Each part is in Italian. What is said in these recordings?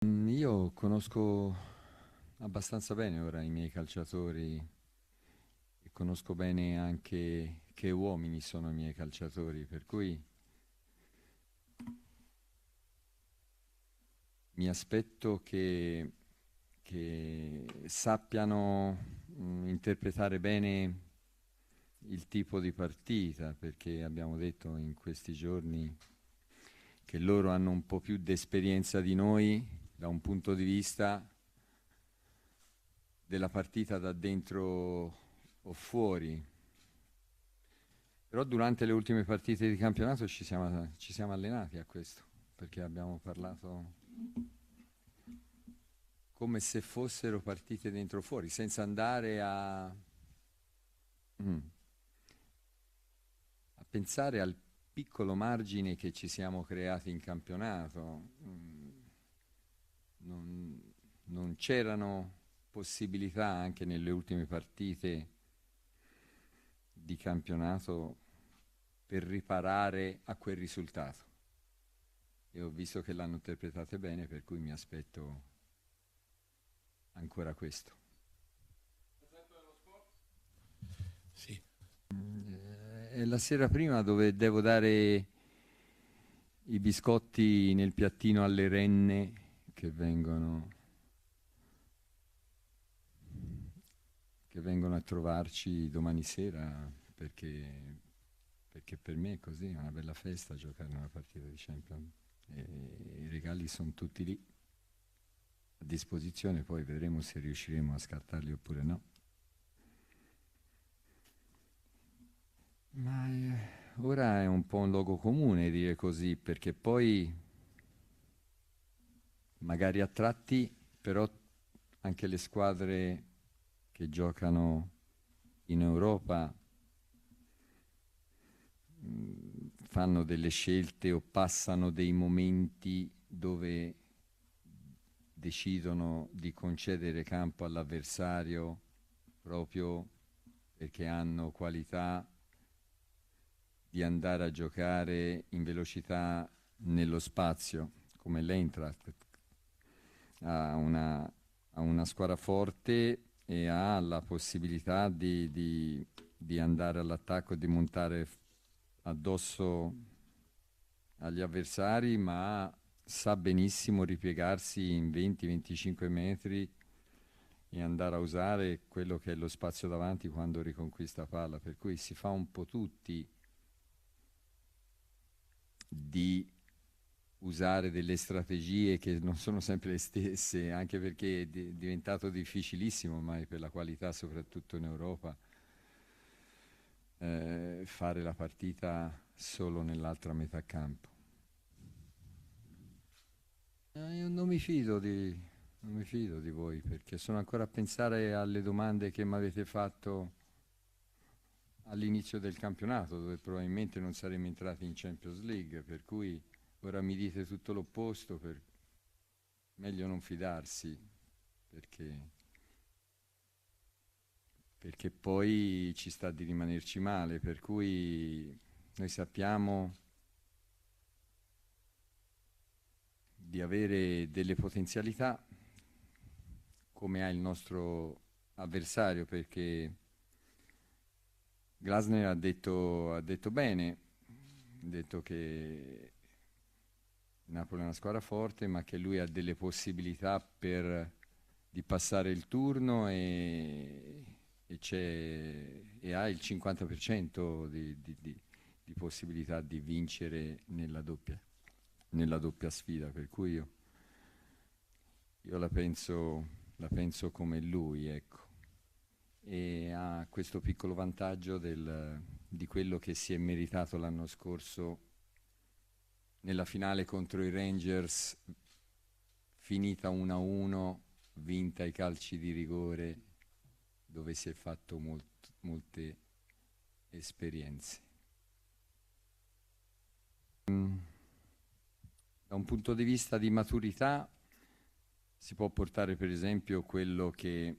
Io conosco abbastanza bene ora i miei calciatori e conosco bene anche che uomini sono i miei calciatori, per cui mi aspetto che sappiano interpretare bene il tipo di partita, perché abbiamo detto in questi giorni che loro hanno un po' più di esperienza di noi da un punto di vista della partita da dentro o fuori. Però durante le ultime partite di campionato ci siamo allenati a questo, perché abbiamo parlato come se fossero partite dentro o fuori, senza andare mm, a pensare al piccolo margine che ci siamo creati in campionato. Non, non c'erano possibilità anche nelle ultime partite di campionato per riparare a quel risultato. E ho visto che l'hanno interpretate bene, per cui mi aspetto ancora questo. Sì. È la sera prima dove devo dare i biscotti nel piattino alle renne che vengono, che vengono a trovarci domani sera, perché per me è così, è una bella festa giocare una partita di Champions. E i regali sono tutti lì a disposizione, poi vedremo se riusciremo a scartarli oppure no. Ora è un po' un luogo comune dire così, perché poi magari a tratti, però anche le squadre che giocano in Europa fanno delle scelte o passano dei momenti dove decidono di concedere campo all'avversario proprio perché hanno qualità di andare a giocare in velocità nello spazio, come l'Eintracht ha una squadra forte e ha la possibilità di andare all'attacco e di montare addosso agli avversari, ma sa benissimo ripiegarsi in 20-25 metri e andare a usare quello che è lo spazio davanti quando riconquista palla, per cui si fa un po' tutti di usare delle strategie che non sono sempre le stesse, anche perché è diventato difficilissimo ormai per la qualità, soprattutto in Europa, fare la partita solo nell'altra metà campo. Io non mi fido di voi perché sono ancora a pensare alle domande che mi avete fatto all'inizio del campionato, dove probabilmente non saremmo entrati in Champions League, per cui ora mi dite tutto l'opposto, meglio non fidarsi, perché, perché poi ci sta di rimanerci male, per cui noi sappiamo di avere delle potenzialità come ha il nostro avversario, perché Glasner ha detto bene, ha detto che Napoli è una squadra forte, ma che lui ha delle possibilità di passare il turno e ha il 50% di possibilità di vincere nella doppia sfida, per cui io la penso come lui, ecco. E ha questo piccolo vantaggio di quello che si è meritato l'anno scorso nella finale contro i Rangers, finita 1-1, vinta ai calci di rigore, dove si è fatto molte esperienze. Da un punto di vista di maturità si può portare per esempio quello che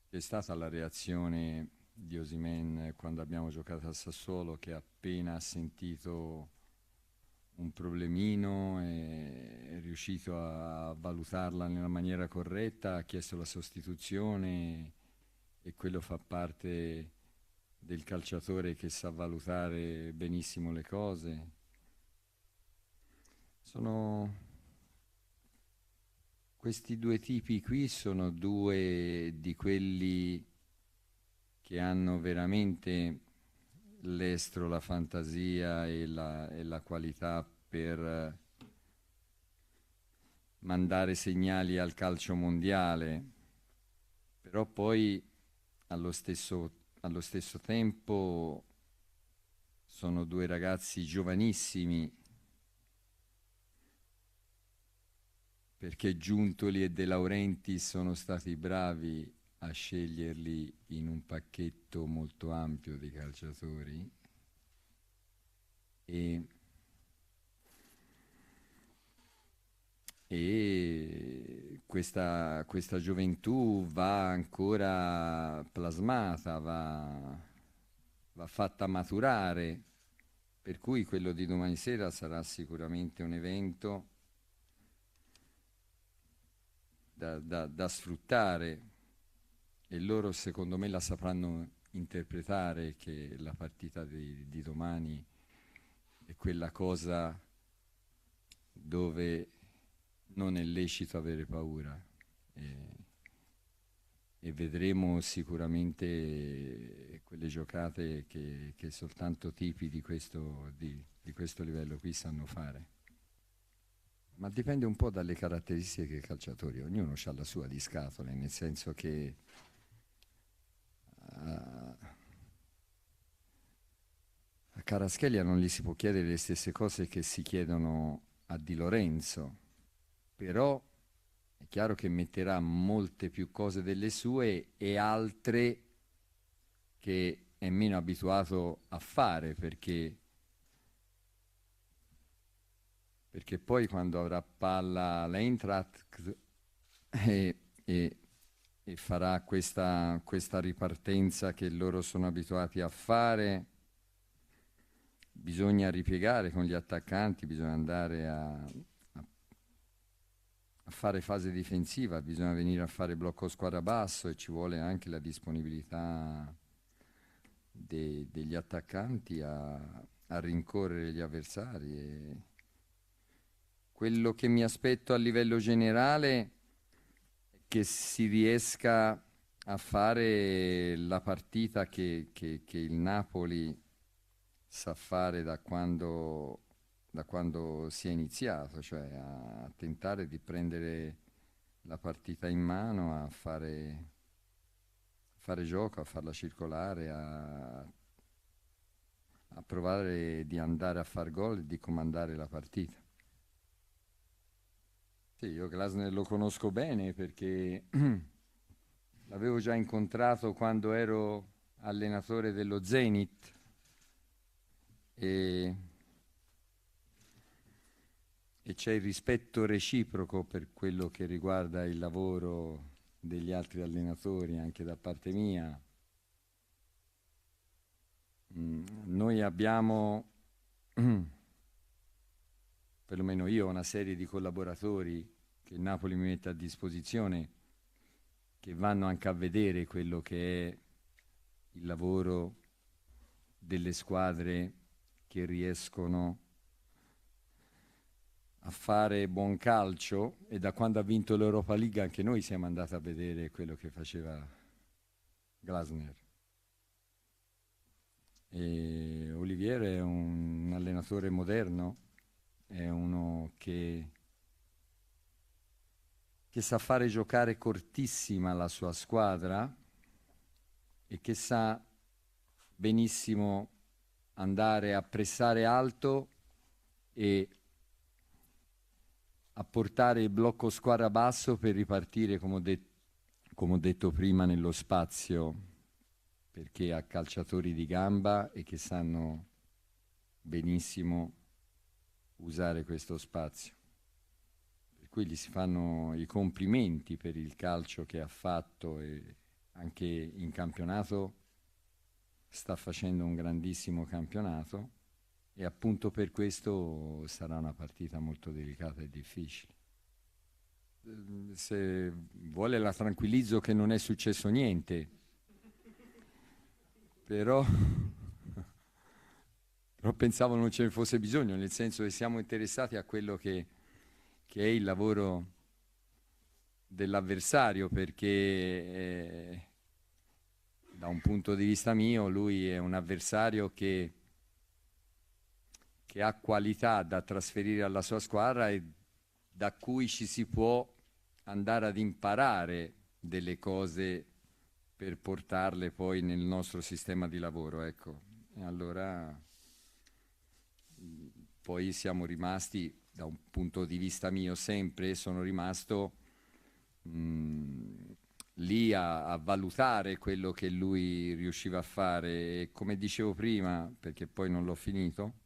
è stata la reazione di Osimhen quando abbiamo giocato a Sassuolo, che appena ha sentito un problemino, è riuscito a valutarla nella maniera corretta, ha chiesto la sostituzione e quello fa parte del calciatore che sa valutare benissimo le cose. Sono questi due tipi qui sono due di quelli che hanno veramente l'estro, la fantasia e la qualità per mandare segnali al calcio mondiale, però poi allo stesso tempo sono due ragazzi giovanissimi, perché Giuntoli e De Laurentiis sono stati bravi a sceglierli in un pacchetto molto ampio di calciatori e, e questa gioventù va ancora plasmata, va fatta maturare, per cui quello di domani sera sarà sicuramente un evento da sfruttare e loro secondo me la sapranno interpretare, che la partita di domani è quella cosa dove non è lecito avere paura e vedremo sicuramente quelle giocate che soltanto tipi di questo livello qui sanno fare. Ma dipende un po' dalle caratteristiche dei calciatori, ognuno ha la sua di scatole, nel senso che a Kvaratskhelia non gli si può chiedere le stesse cose che si chiedono a Di Lorenzo, però è chiaro che metterà molte più cose delle sue e altre che è meno abituato a fare, perché poi quando avrà palla l'Eintracht e, e- e farà questa ripartenza che loro sono abituati a fare, bisogna ripiegare con gli attaccanti, bisogna andare a fare fase difensiva, bisogna venire a fare blocco squadra basso e ci vuole anche la disponibilità degli attaccanti a rincorrere gli avversari. E quello che mi aspetto a livello generale è che si riesca a fare la partita che il Napoli sa fare da quando si è iniziato, cioè a tentare di prendere la partita in mano, a fare gioco, a farla circolare, a provare di andare a far gol e di comandare la partita. Sì, io Glasner lo conosco bene perché l'avevo già incontrato quando ero allenatore dello Zenit e, e c'è il rispetto reciproco per quello che riguarda il lavoro degli altri allenatori anche da parte mia. Noi abbiamo, perlomeno io, ho una serie di collaboratori che il Napoli mi mette a disposizione che vanno anche a vedere quello che è il lavoro delle squadre che riescono a fare buon calcio, e da quando ha vinto l'Europa League anche noi siamo andati a vedere quello che faceva Glasner. E Olivier è un allenatore moderno, è uno che sa fare giocare cortissima la sua squadra e che sa benissimo andare a pressare alto e a portare il blocco squadra basso per ripartire, come ho detto prima, nello spazio, perché ha calciatori di gamba e che sanno benissimo usare questo spazio. Per cui gli si fanno i complimenti per il calcio che ha fatto e anche in campionato sta facendo un grandissimo campionato e appunto per questo sarà una partita molto delicata e difficile. Se vuole la tranquillizzo che non è successo niente, però, però pensavo non ce ne fosse bisogno, nel senso che siamo interessati a quello che è il lavoro dell'avversario, perché da un punto di vista mio lui è un avversario che ha qualità da trasferire alla sua squadra e da cui ci si può andare ad imparare delle cose per portarle poi nel nostro sistema di lavoro, ecco. E allora poi siamo rimasti, da un punto di vista mio sempre, sono rimasto lì a valutare quello che lui riusciva a fare e come dicevo prima, perché poi non l'ho finito,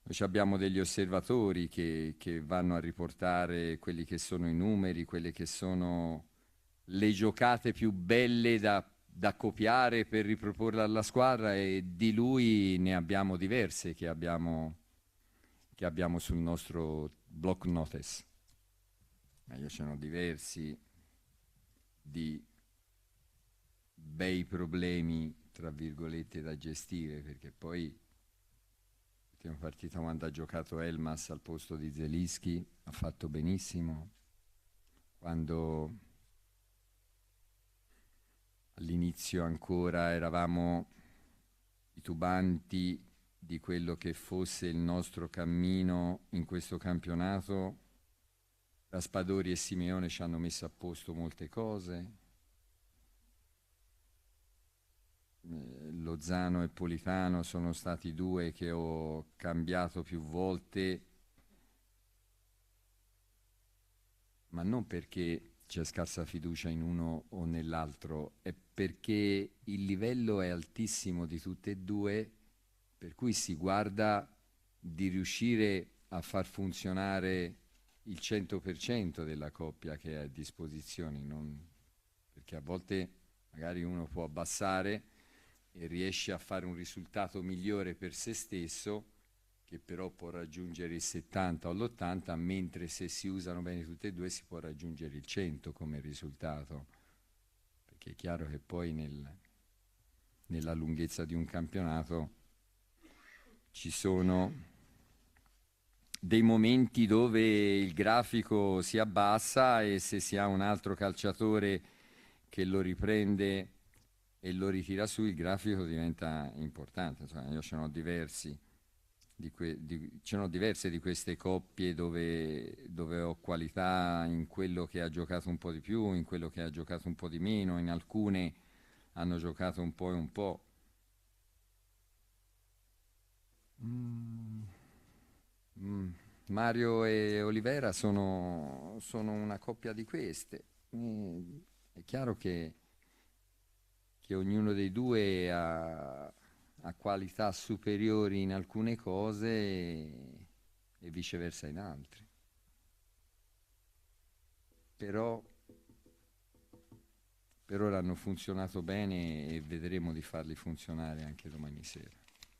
noi abbiamo degli osservatori che vanno a riportare quelli che sono i numeri, quelle che sono le giocate più belle da copiare per riproporle alla squadra e di lui ne abbiamo diverse che abbiamo sul nostro block notice. Ma io ce ne ho diversi di bei problemi, tra virgolette, da gestire, perché poi l'ultima partita quando ha giocato Elmas al posto di Zelinski ha fatto benissimo. Quando all'inizio ancora eravamo titubanti di quello che fosse il nostro cammino in questo campionato, Raspadori e Simeone ci hanno messo a posto molte cose. Lozano e Politano sono stati due che ho cambiato più volte, ma non perché c'è scarsa fiducia in uno o nell'altro, è perché il livello è altissimo di tutte e due, per cui si guarda di riuscire a far funzionare il 100% della coppia che è a disposizione, perché a volte magari uno può abbassare e riesce a fare un risultato migliore per se stesso, che però può raggiungere il 70 o l'80, mentre se si usano bene tutte e due si può raggiungere il 100 come risultato, perché è chiaro che poi nella lunghezza di un campionato ci sono dei momenti dove il grafico si abbassa e se si ha un altro calciatore che lo riprende e lo ritira su, il grafico diventa importante. Insomma, io ce n'ho diversi. Ce n'ho diverse di queste coppie dove ho qualità in quello che ha giocato un po' di più, in quello che ha giocato un po' di meno, in alcune hanno giocato un po' e un po'. Mario e Olivera sono una coppia di queste. È chiaro che ognuno dei due ha qualità superiori in alcune cose e viceversa in altre. Però per ora hanno funzionato bene e vedremo di farli funzionare anche domani sera.